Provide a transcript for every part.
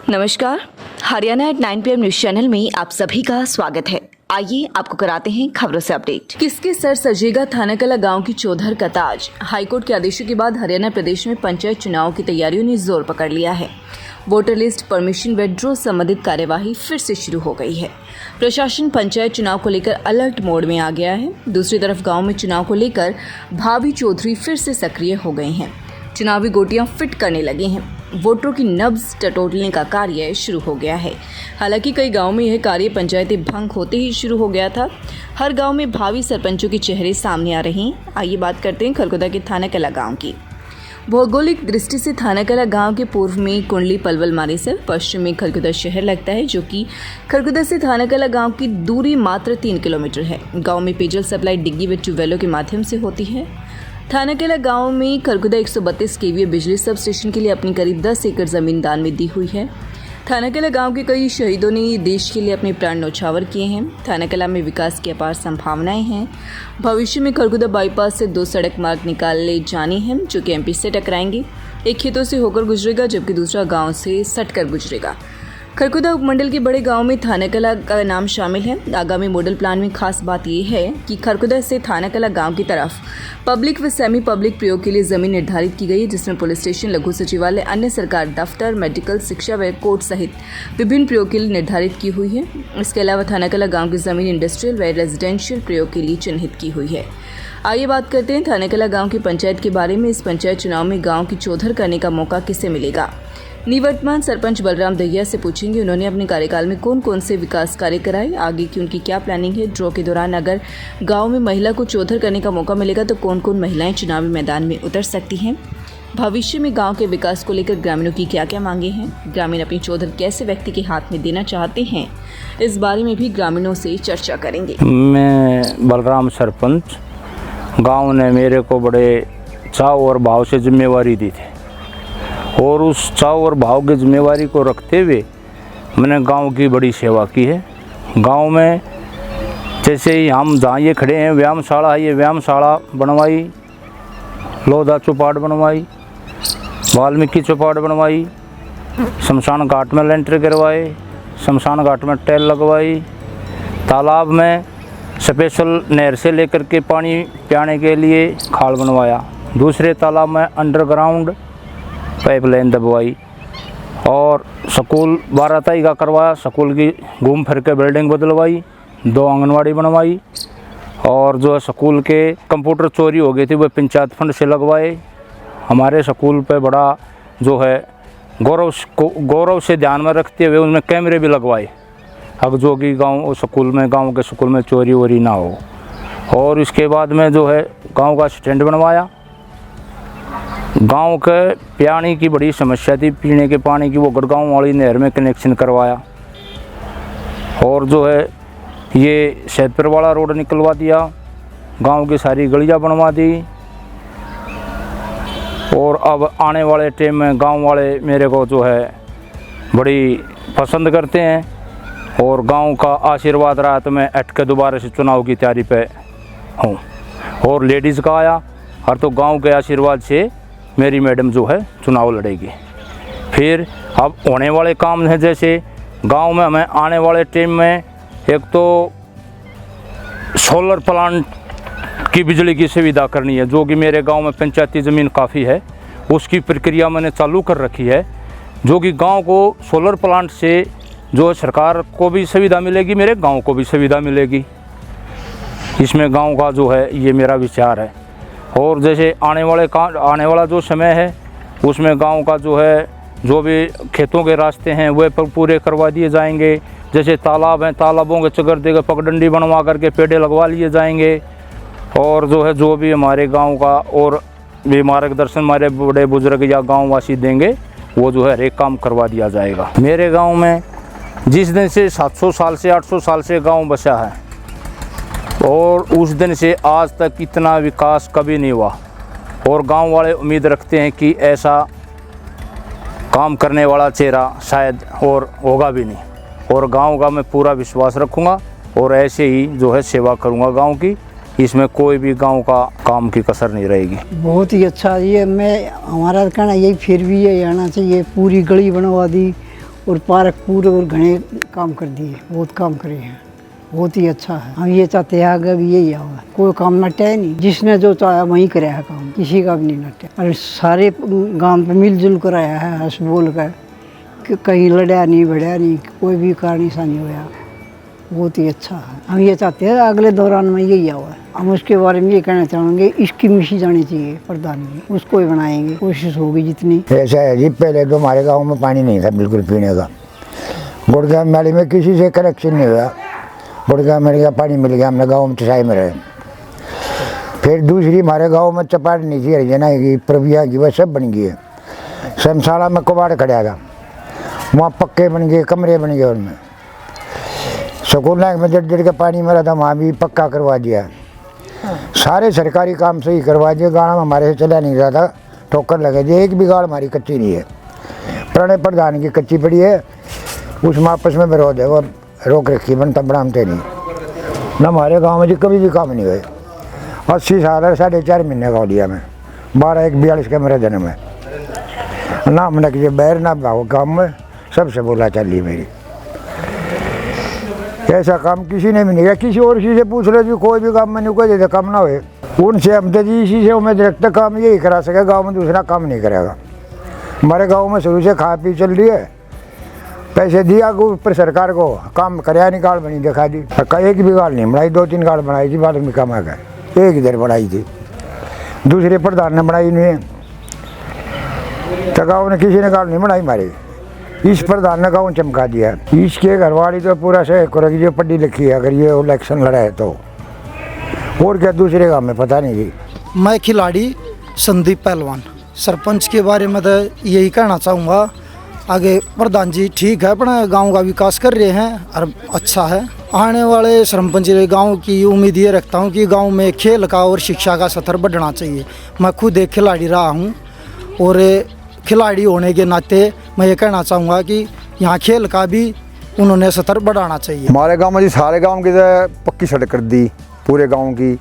नमस्कार, Haryana at 9 PM news channel में आप सभी का स्वागत है। आइए आपको कराते हैं खबरों से अपडेट। किसके सर सजेगा थानाकला गांव की चौधर का ताज। हाईकोर्ट के आदेशों के बाद हरियाणा प्रदेश में पंचायत चुनाव की तैयारियों ने जोर पकड़ लिया है। वोटर लिस्ट, परमिशन, विड्रॉ संबंधित कार्यवाही फिर से शुरू हो गई है। प्रशासन पंचायत चुनाव को लेकर अलर्ट मोड में आ गया है। दूसरी तरफ गाँव में चुनाव को लेकर भावी चौधरी फिर से सक्रिय हो गए हैं। चुनावी गोटियां फिट करने लगे हैं। वोटरों की नब्ज टटोलने का कार्य शुरू हो गया है। हालांकि कई गांवों में यह कार्य पंचायती भंग होते ही शुरू हो गया था। हर गांव में भावी सरपंचों के चेहरे सामने आ रहे हैं। आइए बात करते हैं खरगोदा के थानाकला गांव की। भौगोलिक दृष्टि से थानाकला गांव के पूर्व में कुंडली पलवल मारेसर, पश्चिम में खरगोदा शहर लगता है, जो कि खरगोदा से थानाकला गांव की दूरी मात्र 3 किलोमीटर है। गांव में पेयजल सप्लाई डिग्गी व ट्यूबवेलों के माध्यम से होती है। थानाकला गांव में खरगोदा 132 kVA बिजली सब स्टेशन के लिए अपनी करीब 10 एकड़ जमीन दान में दी हुई है। थानाकला गांव के कई शहीदों ने देश के लिए अपने प्राण न्यौछावर किए हैं। थानाकला में विकास की अपार संभावनाएं हैं। भविष्य में खरगोदा बाईपास से 2 सड़क मार्ग निकाले जाने हैं, जो कि एमपी से टकराएंगे। एक खेतों से होकर गुजरेगा, जबकि दूसरा गाँव से सटकर गुजरेगा। खरगोदा उपमंडल के बड़े गांव में थानाकला का नाम शामिल है। आगामी मॉडल प्लान में खास बात यह है कि खरगोदा से थानाकला गांव की तरफ पब्लिक व सेमी पब्लिक प्रयोग के लिए जमीन निर्धारित की गई है, जिसमें पुलिस स्टेशन, लघु सचिवालय, अन्य सरकार दफ्तर, मेडिकल, शिक्षा व कोर्ट सहित विभिन्न प्रयोग के लिए निर्धारित की हुई है। इसके अलावा थानाकला गाँव की जमीन इंडस्ट्रियल व रेजिडेंशियल प्रयोग के लिए चिन्हित की हुई है। आइए बात करते हैं थानाकला गाँव की पंचायत के बारे में। इस पंचायत चुनाव में गाँव की चौधर करने का मौका किसे मिलेगा? निवर्तमान सरपंच बलराम दहिया से पूछेंगे उन्होंने अपने कार्यकाल में कौन कौन से विकास कार्य कराए, आगे की उनकी क्या प्लानिंग है। ड्रॉ के दौरान अगर गांव में महिला को चौधर करने का मौका मिलेगा तो कौन कौन महिलाएं चुनावी मैदान में उतर सकती हैं। भविष्य में गांव के विकास को लेकर ग्रामीणों की क्या क्या मांगे हैं। ग्रामीण अपनी चौधर कैसे व्यक्ति के हाथ में देना चाहते हैं, इस बारे में भी ग्रामीणों से चर्चा करेंगे। मैं बलराम सरपंच, गाँव ने मेरे को बड़े चाव और भाव से जिम्मेवारी दी थी और उस चाव और भाव की जिम्मेवारी को रखते हुए मैंने गांव की बड़ी सेवा की है। गांव में जैसे ही हम जहाँ ये खड़े हैं व्यायामशाला है, ये व्यायामशाला बनवाई, लोधा चौपाट बनवाई, वाल्मीकि चौपाट बनवाई, शमशान घाट में लेंटर करवाए, शमशान घाट में टैल लगवाई, तालाब में स्पेशल नहर से लेकर के पानी पियाने के लिए खाल बनवाया, दूसरे तालाब में अंडरग्राउंड पाइपलाइन दबवाई और स्कूल 12 का करवाया। स्कूल की घूम फिर के बिल्डिंग बदलवाई, 2 आंगनवाड़ी बनवाई और जो है स्कूल के कंप्यूटर चोरी हो गई थी वो पंचायत फंड से लगवाए। हमारे स्कूल पे बड़ा जो है गौरव से ध्यान में रखते हुए उनमें कैमरे भी लगवाए, अब जो कि गाँव के स्कूल में चोरी वोरी ना हो। और इसके बाद में जो है गाँव का स्टैंड बनवाया। गांव के पानी की बड़ी समस्या थी, पीने के पानी की, वो गड़गांव वाली नहर में कनेक्शन करवाया और जो है ये सैदपुर वाला रोड निकलवा दिया, गांव की सारी गलियां बनवा दी। और अब आने वाले टाइम में गांव वाले मेरे को जो है बड़ी पसंद करते हैं और गांव का आशीर्वाद रहा तो मैं अट के दोबारा से चुनाव की तैयारी पे हूँ। और लेडीज़ का आया और तो गांव के आशीर्वाद से मेरी मैडम जो है चुनाव लड़ेगी। फिर अब होने वाले काम हैं, जैसे गांव में हमें आने वाले टाइम में एक तो सोलर प्लांट की बिजली की सुविधा करनी है, जो कि मेरे गांव में पंचायती ज़मीन काफ़ी है, उसकी प्रक्रिया मैंने चालू कर रखी है, जो कि गांव को सोलर प्लांट से जो सरकार को भी सुविधा मिलेगी, मेरे गाँव को भी सुविधा मिलेगी। इसमें गाँव का जो है ये मेरा विचार है। और जैसे आने वाला जो समय है उसमें गांव का जो है जो भी खेतों के रास्ते हैं वे पूरे करवा दिए जाएंगे। जैसे तालाब हैं, तालाबों के चगरदे के पगडंडी बनवा करके पेड़े लगवा लिए जाएंगे। और जो है जो भी हमारे गांव का और भी मार्गदर्शन हमारे बड़े बुजुर्ग या गाँववासी देंगे वो जो है हर एक काम करवा दिया जाएगा। मेरे गाँव में जिस दिन से 700 साल से 800 साल से गाँव बसा है और उस दिन से आज तक इतना विकास कभी नहीं हुआ और गांव वाले उम्मीद रखते हैं कि ऐसा काम करने वाला चेहरा शायद और होगा भी नहीं। और गांव का मैं पूरा विश्वास रखूंगा और ऐसे ही जो है सेवा करूंगा गांव की, इसमें कोई भी गांव का काम की कसर नहीं रहेगी। बहुत ही अच्छा, ये मैं हमारा कहना यही, फिर भी ये आना चाहिए। पूरी गली बनवा दी और पार्क पूरे और घने काम कर दिए, बहुत काम करे हैं, बहुत ही अच्छा है। हम ये चाहते हैं आगे भी यही होगा, कोई काम नटे नहीं, जिसने जो चाहा वही करे है काम, किसी का भी नहीं नटे। और सारे गांव पे मिलजुल कर आया है, हंस बोल कर, कि कहीं लड़ा नहीं बढ़िया नहीं, कोई भी कारण सा नहीं होया, बहुत ही अच्छा है। हम ये चाहते हैं अगले दौरान में यही हुआ है। हम उसके बारे में ये कहना चाहेंगे, इसकी मिशी जानी चाहिए प्रधान की, उसको ही बनाएंगे, कोशिश होगी जितनी। ऐसा है जी, पहले तो हमारे गांव में पानी नहीं था बिल्कुल पीने का। गुड़गांव नाली में किसी से कनेक्शन नहीं हुआ, गुड़गांव मेरे का पानी मिल गया, हमने गाँव में चसाई में रहे। फिर दूसरी हमारे गाँव में चपाट नहीं थी, हरियाणा की प्रभिया की, वह सब बन गई है। शमशाला में कबाड़ खड़ेगा, वहाँ पक्के बन गए, कमरे बन गए, उनमें स्कूल में जड़ का पानी मरा था, वहाँ भी पक्का करवा दिया। सारे सरकारी काम सही करवा दिए। गाँव हमारे से चला नहीं रहा था, ठोकर लगे दिए, एक भी गाड़ हमारी कच्ची नहीं है। पुराने प्रधान की कच्ची पड़ी है, उसमें आपस में विरोध है, वो रोक रखी, बनता बनाते नहीं। न हमारे गांव में जी कभी भी काम नहीं हुए। 80 साल है, 4.5 महीने का हो लिया मैं, 12/1/42 का मेरा जन्म है। ना हमने किसी बैर ना भाव काम में, सबसे बोला चली मेरी। ऐसा काम किसी ने भी नहीं किया। किसी और चीज़ से पूछ लो जी, कोई भी काम में नहीं कोई जैसे काम ना हुए, उनसे हम तो जी इसी से उम्मीद रखते काम यही करा सके, गाँव में दूसरा काम नहीं करेगा। हमारे गाँव में शुरू से खा पी चल रही है, पैसे दिया ऊपर सरकार को, काम कराया नहीं, गाड़ बनी दिखा दी। एक भी गाड़ नहीं बनाई, 2-3 गाड़ बनाई थी बाद में कमा कर, एक इधर बनाई थी, दूसरे प्रधान ने बनाई नहीं है। तो गाँव ने किसी ने गाड़ नहीं बनाई हमारी, इस प्रधान ने गाँव चमका दिया। इसके घरवाली तो पूरा से करोगी जो पढ़ी लिखी है, अगर ये इलेक्शन लड़ा है तो, और क्या दूसरे गाँव में पता नहीं जी। मैं खिलाड़ी संदीप पहलवान, सरपंच के बारे में तो यही कहना चाहूँगा, आगे प्रधान जी ठीक है, अपना गांव का विकास कर रहे हैं और अच्छा है। आने वाले सरपंच गांव की उम्मीद ये रखता हूं कि गांव में खेल का और शिक्षा का स्तर बढ़ना चाहिए। मैं खुद एक खिलाड़ी रहा हूं और खिलाड़ी होने के नाते मैं ये कहना चाहूँगा कि यहाँ खेल का भी उन्होंने स्तर बढ़ाना चाहिए। हमारे गाँव में जी सारे गाँव की पक्की सड़क कर दी पूरे गाँव की,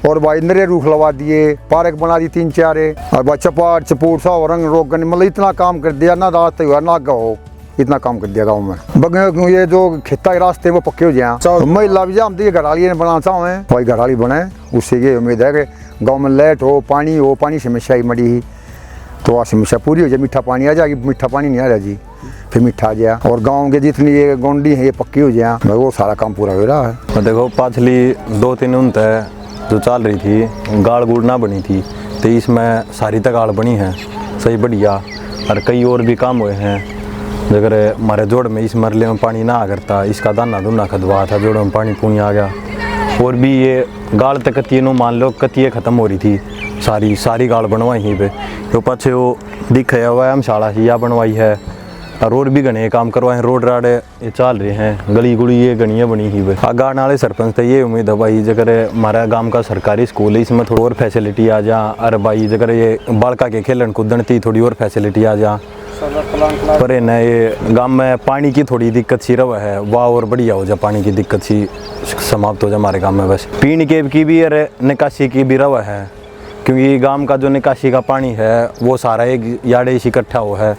और भाई नरे रूख लगा दिए, पार्क बना दी 3-4, और भाई चपाट चपूट सा रंग रोगन, मतलब इतना काम कर दिया, ना रास्ते हुआ ना गाँव, इतना काम कर दिया गाँव में। ये जो खेता के रास्ते वो पक्के हो जाए, महिला भी जाम दी, घराली ने बनाना चाहे भाई, घराली बने, उससे ये उम्मीद है कि गाँव में लाइट हो, पानी समस्या ही मड़ी ही, तो वह समस्या पूरी हो जाए, मीठा पानी आ जाएगी। मीठा पानी नहीं आ रहा जी, फिर मीठा आ गया, और गांव के जितनी ये गोंडी है ये पक्की हो जाए, वो सारा काम पूरा हो रहा है। देखो पाछली 2-3 उन तय जो चल रही थी, गाड़ गुड़ ना बनी थी, तो इसमें सारी तक गाड़ बनी है सही बढ़िया, और कई और भी काम हुए हैं। अगर हमारे जोड़ में इस मरले में पानी ना आ करता, इसका दाना दुना खदवा था, जोड़ में पानी पुनी आ गया। और भी ये गाड़ तक कतिये नो मान लो कतिये ख़त्म हो रही थी, सारी गाड़ बनवाई यहीं पे, तो पाछे वो दिखाया हुआ है हम शाला से या बनवाई है, और रोड भी घने काम करवाए हैं, रोड राड ये चल रहे हैं, गली गुड़ी ये घनिया बनी ही है। आगे आने वाले सरपंच तो ये उम्मीद है भाई, जगह हमारा गांव का सरकारी स्कूल है, इसमें थोड़ी और फैसिलिटी आ जा, और भाई जगह ये बालका के खेलन कूदन थी थोड़ी और फैसिलिटी आ जा, पर न ये गांव में पानी की थोड़ी दिक्कत सी रहा है, वाह और बढ़िया हो जा, पानी की दिक्कत सी समाप्त हो जाए हमारे गाँव में। बस पीने के की भी और निकासी की भी रवा है, क्योंकि गाँव का जो निकासी का पानी है वो सारा एक यार्डे से इकट्ठा हुआ है,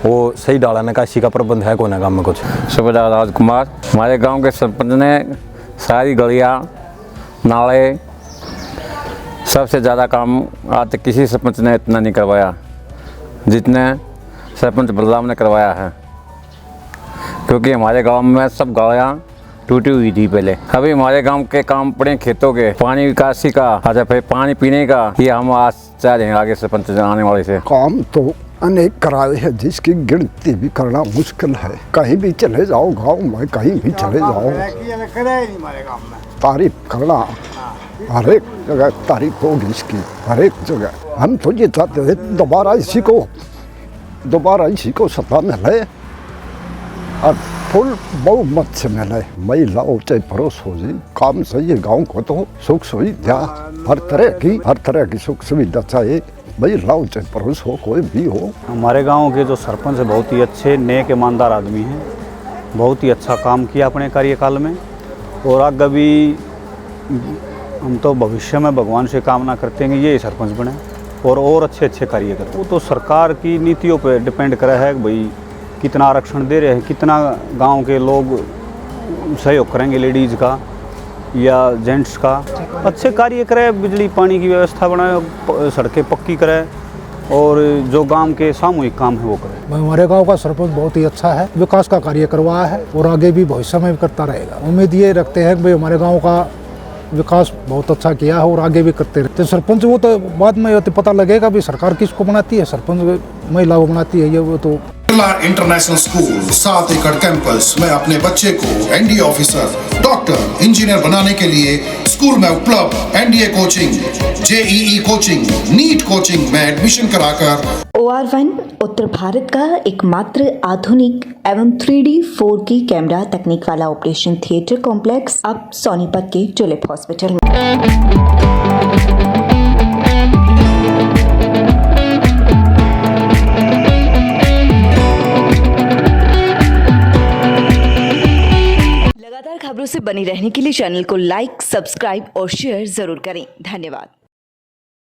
वो सही डाला निकासी का प्रबंध है कौन है गाँव में कुछ। सुबेदार राजकुमार, हमारे गांव के सरपंच ने सारी गलियाँ नाले सबसे ज़्यादा काम आज तक किसी सरपंच ने इतना नहीं करवाया जितने सरपंच बलराम ने करवाया है, क्योंकि हमारे गांव में सब गलियाँ टूटी हुई थी पहले। अभी हमारे गांव के काम पड़े खेतों के, पानी निकासी का, अच्छा फिर पानी पीने का, ये हम आज चाह रहे हैं आगे सरपंच आने वाले से। काम तो अनेक कराए हैं जिसकी गिनती भी करना मुश्किल है। कहीं भी चले जाओ गांव में, कहीं भी चले जाओ, तारीफ करना, हर एक जगह तारीफ होगी इसकी, हर एक जगह। हम तो ये चाहते हैं दोबारा इसी को सत्ता मिले और फुल बहुमत से मिले, महिलाओं चाहे पुरुष हो जी, काम चाहिए गाँव को, तो सुख सुविधा हर तरह की सुख सुविधा चाहिए, महिलाओं चाहे पुरुष हो, कोई भी हो। हमारे गांव के जो सरपंच है बहुत ही अच्छे नेक ईमानदार आदमी हैं, बहुत ही अच्छा काम किया अपने कार्यकाल में, और आगे भी हम तो भविष्य में भगवान से कामना करते हैं कि ये सरपंच बने और अच्छे कार्य करें। वो तो सरकार की नीतियों पे डिपेंड करा है कि भाई कितना आरक्षण दे रहे हैं, कितना गांव के लोग सहयोग करेंगे लेडीज़ का या जेंट्स का। अच्छे कार्य करें, बिजली पानी की व्यवस्था बनाए, सड़कें पक्की करें और जो गांव के सामूहिक काम है वो करें। हमारे गांव का सरपंच बहुत ही अच्छा है, विकास का कार्य करवाया है और आगे भी भविष्य में भी करता रहेगा। उम्मीद ये रखते हैं कि भाई हमारे गांव का विकास बहुत अच्छा किया है और आगे भी करते रहते। सरपंच वो तो बाद में तो पता लगेगा भी सरकार किसको बनाती है, सरपंच महिला को बनाती है, ये वो तो। इंटरनेशनल स्कूल 7 एकड़ कैंपस में अपने बच्चे को एनडीए ऑफिसर, डॉक्टर, इंजीनियर बनाने के लिए स्कूल में उपलब्ध NDA coaching, JEE coaching, NEET coaching में एडमिशन कराकर OR1 उत्तर भारत का एकमात्र आधुनिक एवं 3D 4K कैमरा तकनीक वाला ऑपरेशन थिएटर कॉम्प्लेक्स अब सोनीपत के टुलिप हॉस्पिटल में। खबरों से बनी रहने के लिए चैनल को लाइक, सब्सक्राइब और शेयर जरूर करें। धन्यवाद।